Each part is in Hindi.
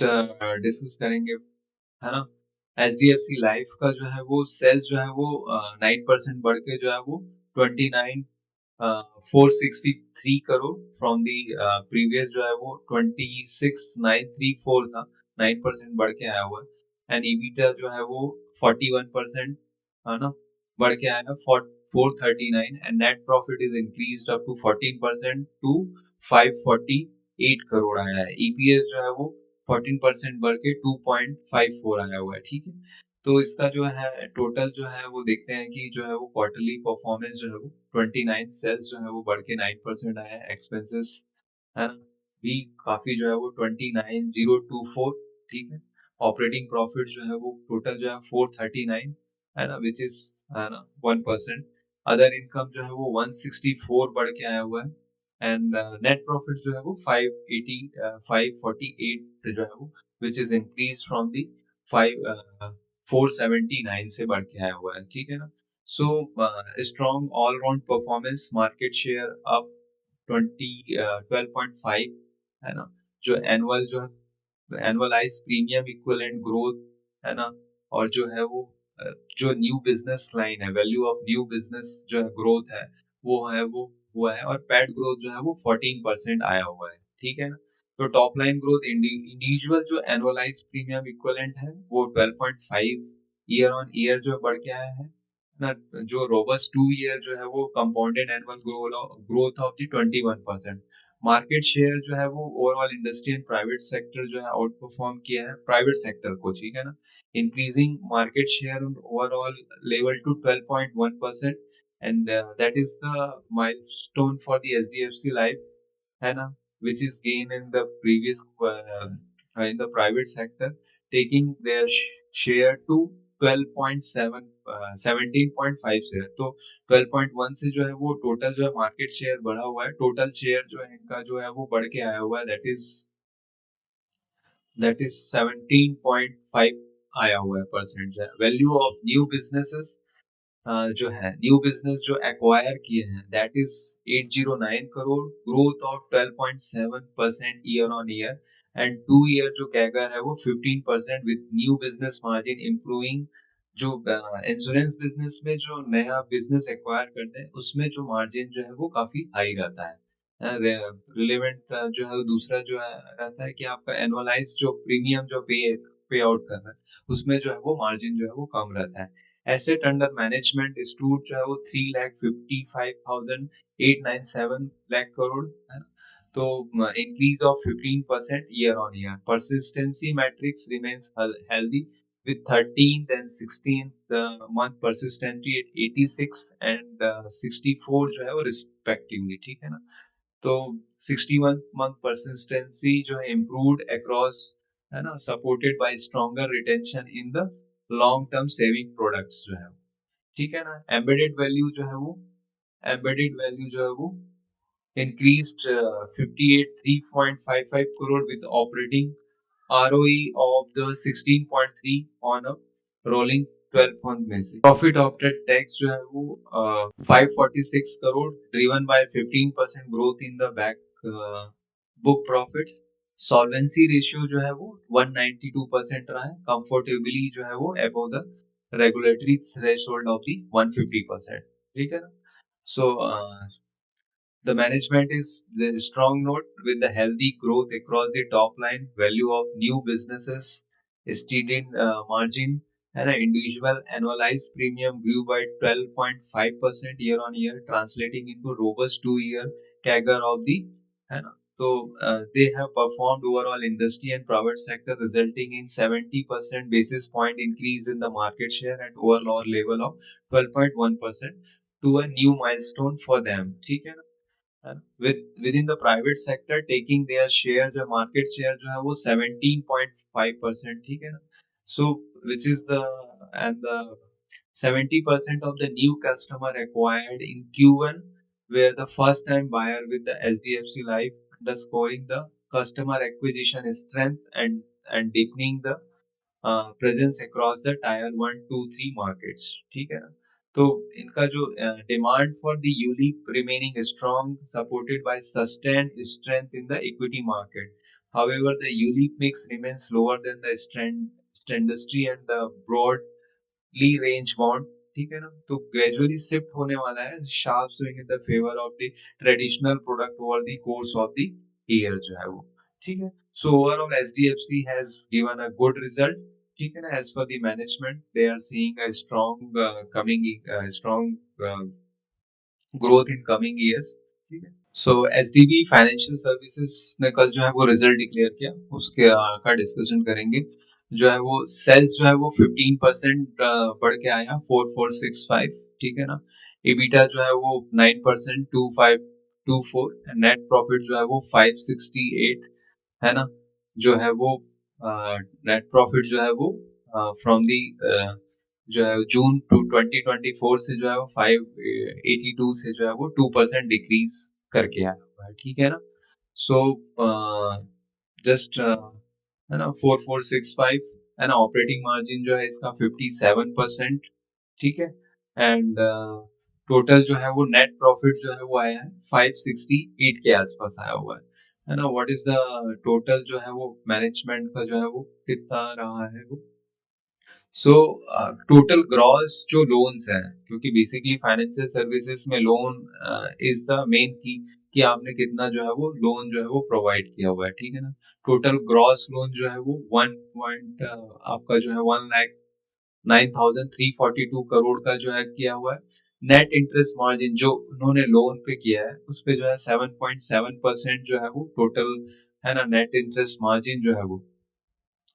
डिस्कस करेंगे, है ना। HDFC लाइफ का जो है वो सेल जो है वो 9% बढ़ के जो है वो 29,463 करोड़ फ्रॉम दी प्रीवियस जो है वो 26,934 था। 9% बढ़ के आया हुआ है। एंड EBITDA जो है वो 41%, है ना, बढ़ के आया है 439। And net profit is increase up to 14% to 548 crore आया है। EPS जो है वो 14% बढ़ के 2.54 आया हुआ है। ठीक है, तो इसका जो है टोटल जो है वो देखते हैं कि जो है वो क्वार्टरली परफॉर्मेंस जो है वो 29 सेल्स जो है वो बढ़ के 9% आया है। एक्सपेंसेस, है ना, भी काफी जो है वो 29,024। ठीक है, ऑपरेटिंग प्रॉफिट जो है वो टोटल जो है 439, है ना, विच इज, है ना, 1%। अदर इनकम जो है वो 164 बढ़ के आया हुआ है। एंड नेट प्रॉफिट जो है वो 548 जो है वो which is increase from the 479 से बढ़ के आया हुआ है। ठीक है ना। So strong all round performance, market share up 12.5, है ना, जो एनुअल जो है एनुअलाइज प्रीमियम इक्विवेलेंट ग्रोथ, है ना, और जो है वो जो न्यू बिजनेस लाइन है, वैल्यू ऑफ न्यू बिजनेस जो है ग्रोथ है, वो है वो हुआ है। और पैट ग्रोथ जो है वो 14% आया हुआ है। ठीक है ना। तो टॉप लाइन ग्रोथ इंडिविजुअल जो एनुअलाइज प्रीमियम इक्विवेलेंट है वो 12.5 ईयर ऑन ईयर जो बढ़ के आया है ना। जो रोबस्ट 2 ईयर जो है वो compounded annual growth of the 21%। Market share जो है वो overall industry and private sector जो है आउट परफॉर्म किया है प्राइवेट सेक्टर को। ठीक है ना, increasing market share overall level to 12.1%। And that is the milestone for the HDFC life, है ना, which is gained in the previous in the private sector, taking their share to 12.7 17.5 share. तो 12.1 से जो है वो टोटल जो है मार्केट शेयर बढ़ा हुआ है। टोटल शेयर जो है इनका जो है वो बढ़ के आया हुआ है, दैट इज 17.5 आया हुआ है परसेंट जो है। वैल्यू ऑफ न्यू बिजनेसेस जो है न्यू बिजनेस जो एक्वायर किए हैं, that is 809 crore, growth of 12.7% year on year. And 2 year जो कैगर है वो 15% with new business margin improving. जो इंश्योरेंस बिजनेस में जो नया बिजनेस एक्वायर करते हैं उसमें जो मार्जिन जो है वो काफी हाई रहता है। रिलेवेंट जो है दूसरा जो है रहता है कि आपका एनुअलाइज जो प्रीमियम जो पे आउट कर रहा है उसमें जो है वो मार्जिन जो है वो कम रहता है। एसेट अंडर मैनेजमेंट स्टूड जो है वो 3,55,897 लाख करोड़, है ना। तो increase of 15% year on year. Persistency matrix remains healthy with 13th and 16th month persistency at 86 and 64 जो है वो रिस्पेक्टिवली। ठीक है ना। तो 61 मंथ परसिस्टेंसी जो है इम्प्रूव्ड अक्रॉस, है ना, supported by stronger retention in the long term saving products जो है। ठीक है ना। एम्बेडेड वैल्यू जो है वो increased 58 crore with operating ROE of the 16.3 on a rolling 12 month basis। Profit after tax जो है वो 546 crore, driven by 15% growth in the back book profits. Solvency ratio जो है वो 192% रहा है, कंफर्टेबली जो है वो above the regulatory threshold of the 150%। ठीक है ना। सो the management is the strong note with the healthy growth across the top line, value of new businesses, steady margin, and an individual annualized premium grew by 12.5% year on year, translating into robust 2 year CAGR of the, है ना। तो they have performed overall industry and private sector, resulting in 70% basis point increase in the market share at overall level of 12.1% to a new milestone for them। ठीक है ना। within the private sector taking their share, जो market share जो है वो 17.5%। ठीक है ना। so which is the and the 70% of the new customer acquired in Q1 were the first time buyer with the HDFC Life, underscoring the customer acquisition strength and deepening the presence across the tier 1 2 3 markets। ठीक है ना। तो इनका जो demand for the ULIP remaining strong, supported by sustained strength in the equity market. However, the ULIP mix remains lower than the industry and the broadly range bound. ठीक है ना, तो ग्रेजुअली शिफ्ट होने वाला है sharp swing in the favour of the traditional product over the course of the year जो है वो, ठीक है। So overall HDFC has given a good result, ठीक है ना। As per the management they are seeing a strong growth in coming years, ठीक है। सो एचडीबी फाइनेंशियल सर्विसेज ने कल जो है वो रिजल्ट डिक्लेयर किया, उसके का डिस्कशन करेंगे। जो है वो सेल्स जो है वो 15% बढ़ के आया 4465, ठीक है ना। इबिटा जो है वो 9% 2524, नेट प्रॉफिट जो है वो 568, है ना। जो है वो नेट प्रॉफिट जो है वो फ्रॉम दी जो है जून टू 2024 से जो है वो 582 से जो है वो 2% डिक्रीज करके आया हुआ है, ठीक है ना। सो जस्ट है ना 4465, है ना। ऑपरेटिंग मार्जिन जो है इसका 57%, ठीक है। एंड टोटल जो है वो नेट प्रॉफिट जो है वो आया है 568 के आसपास आया हुआ है ना। व्हाट इज द टोटल जो है वो मैनेजमेंट का जो है वो कितना रहा है वो। सो टोटल ग्रॉस जो लोन्स हैं, क्योंकि बेसिकली फाइनेंशियल सर्विसेज में लोन इज द मेन की कि आपने कितना जो है वो लोन जो है वो प्रोवाइड किया हुआ है, ठीक है ना। टोटल ग्रॉस लोन जो है वो आपका जो है 1,09,342 करोड़ का जो है किया हुआ है। नेट इंटरेस्ट मार्जिन जो उन्होंने लोन पे किया है उस पे जो है 7.7% जो है वो टोटल, है ना। नेट इंटरेस्ट मार्जिन जो है वो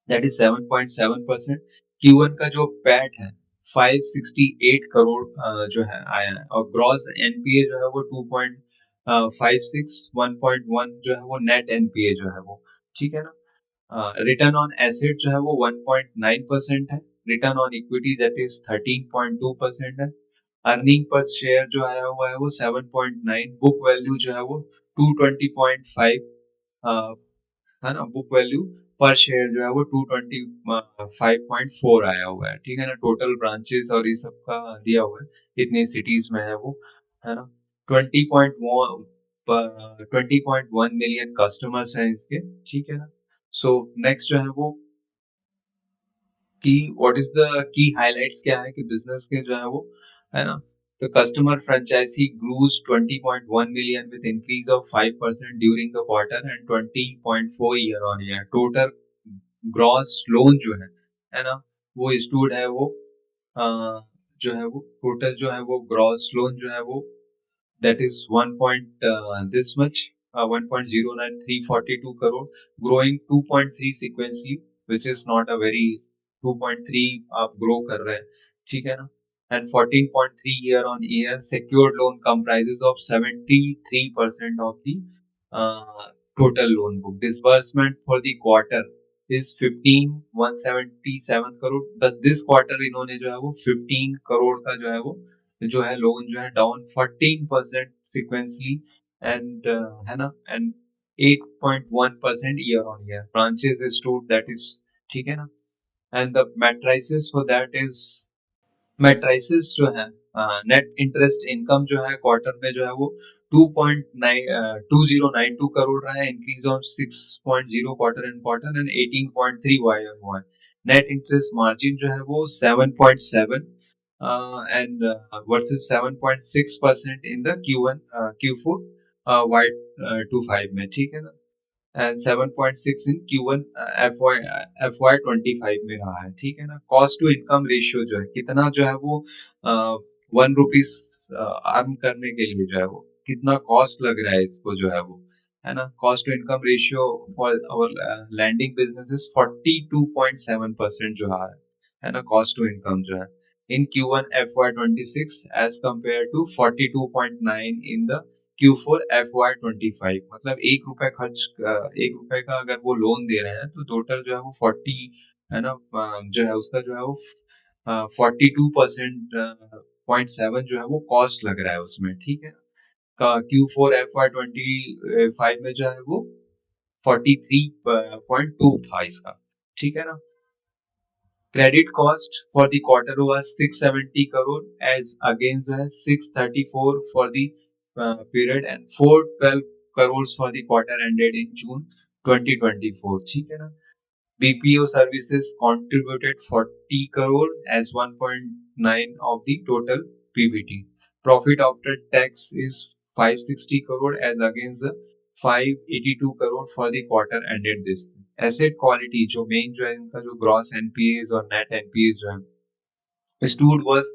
दैट इज 7.7%। Q1 का जो पैट है 568 करोड़ जो है आया है, और ग्रॉस एनपीए जो है वो 2.56, 1.1 जो है वो नेट एनपीए जो है वो, ठीक है ना। रिटर्न ऑन एसेट जो है वो 1.9% है। Return on equity that is 13.2% है। अर्निंग पर शेयर जो आया हुआ है वो 7.9। बुक वैल्यू जो है वो 220.5, है ना। बुक वैल्यू पर शेयर जो है वो 225.4 आया हुआ है, ठीक है ना। टोटल ब्रांचेस और ये सब का दिया हुआ है कितनी सिटीज में है वो, है ना। 20.1 मिलियन कस्टमर्स हैं इसके, ठीक है ना। सो नेक्स्ट जो है वो की what is the key highlights क्या है कि बिजनेस के जो है वो, है ना। The customer franchisee grew 20.1 million with increase of 5% during the quarter and 20.4 year on year. Total gross loan जो है ना, वो स्टूड है वो जो है वो टोटल जो है वो ग्रॉस लोन जो है वो that is 1 point this much 1.09342 crore, growing 2.3 sequentially, which is not a very 2.3 आप ग्रो कर रहे हैं, ठीक है ना। And 14.3 year on year secured loan comprises of 73% of the total loan book. Disbursement for the quarter is 15,177 crore, बस this quarter इन्होंने जो है वो 15 करोड़ का जो है लोन जो है डाउन 14% सिक्वेंसली, एंड है ना, and 8.1% year on year. Branches store that is, ठीक है ना। And the matrices for that is, matrices जो है नेट इंटरेस्ट इनकम जो है क्वार्टर में जो है वो 2.2092 करोड़ रहा है, increase of 6.0 quarter and quarter and 18.3 Y on Y. Net interest margin जो है वो 7.7 and versus 7.6% in the Q1 Q4 Y25 में, ठीक है ना। एंड 7.6 इन Q1 FY25 में रहा है, ठीक है ना। कॉस्ट टू इनकम रेशियो जो है कितना जो है वो 1 रुपीज अर्न करने के लिए जो है वो कितना कॉस्ट लग रहा है इसको जो है वो, है ना। Cost to income ratio for our lending business is 42.7% जो है ना। कॉस्ट टू इनकम जो है in Q1 FY26 as compared to 42.9 in the Q4 FY25। मतलब 1 रुपए खर्च 1 रुपए का अगर वो लोन दे रहे हैं तो टोटल जो है वो 40, है ना, जो है उसका जो है वो 42% 0.7 जो है वो कॉस्ट लग रहा है उसमें, ठीक है। का Q4 FY25 में जो है वो 43.2 था इसका, ठीक है ना। Credit cost for the quarter was 670 crore as against 634 for the period and 412 crores for the quarter ended in June 2024, ठीक है ना। BPO services contributed 40 crore as 1.9 of the total PBT. Profit after tax is 560 crore as against the 582 crore for the quarter ended this. Asset quality जो मेन जो है इनका जो ग्रॉस एनपीएज और नेट एनपीएज जो है स्टूड was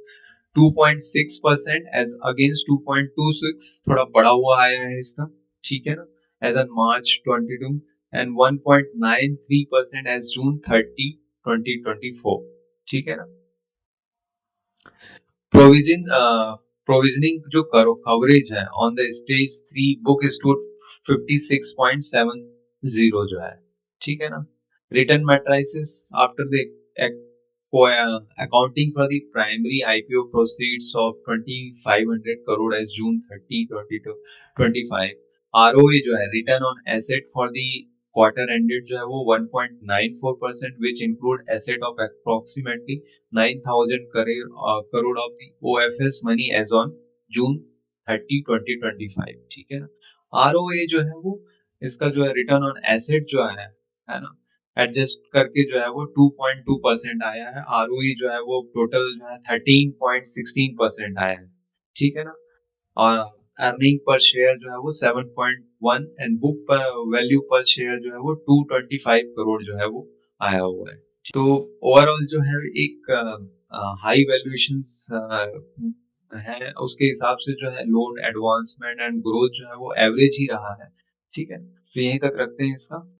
2.6% as against 2.26, थोड़ा बढ़ा हुआ आया है इसका, ठीक है ना, as on March 22 and 1.93% as June 30, 2024, ठीक है ना। प्रोविजनिंग जो कवरेज है on the stage 3 book stood 56.70 जो है, ठीक है ना। Return matrices after the accounting for the primary IPO proceeds of 2500 crore as June 30, 2025, ROA जो है return on asset for the quarter ended जो है वो 1.94%, which include asset of approximately 9,000 crore of the OFS money as on June 30, 2025, ठीक है ना। ROA जो है वो इसका जो है रिटर्न ऑन एसेट जो है ना, एडजस्ट करके जो है वो 2.2% आया है। ROE जो है वो टोटल जो है 13.16% आया है, ठीक है ना। और अर्निंग पर शेयर जो है वो 7.1 एंड बुक पर वैल्यू पर शेयर जो है वो 225 करोड़ जो है वो आया हुआ है। तो ओवरऑल जो है एक हाई वैल्यूएशंस है, उसके हिसाब से जो है लोन एडवांसमेंट एंड ग्रोथ जो है वो एवरेज ही रहा है, ठीक है। तो यहीं तक रखते हैं इसका।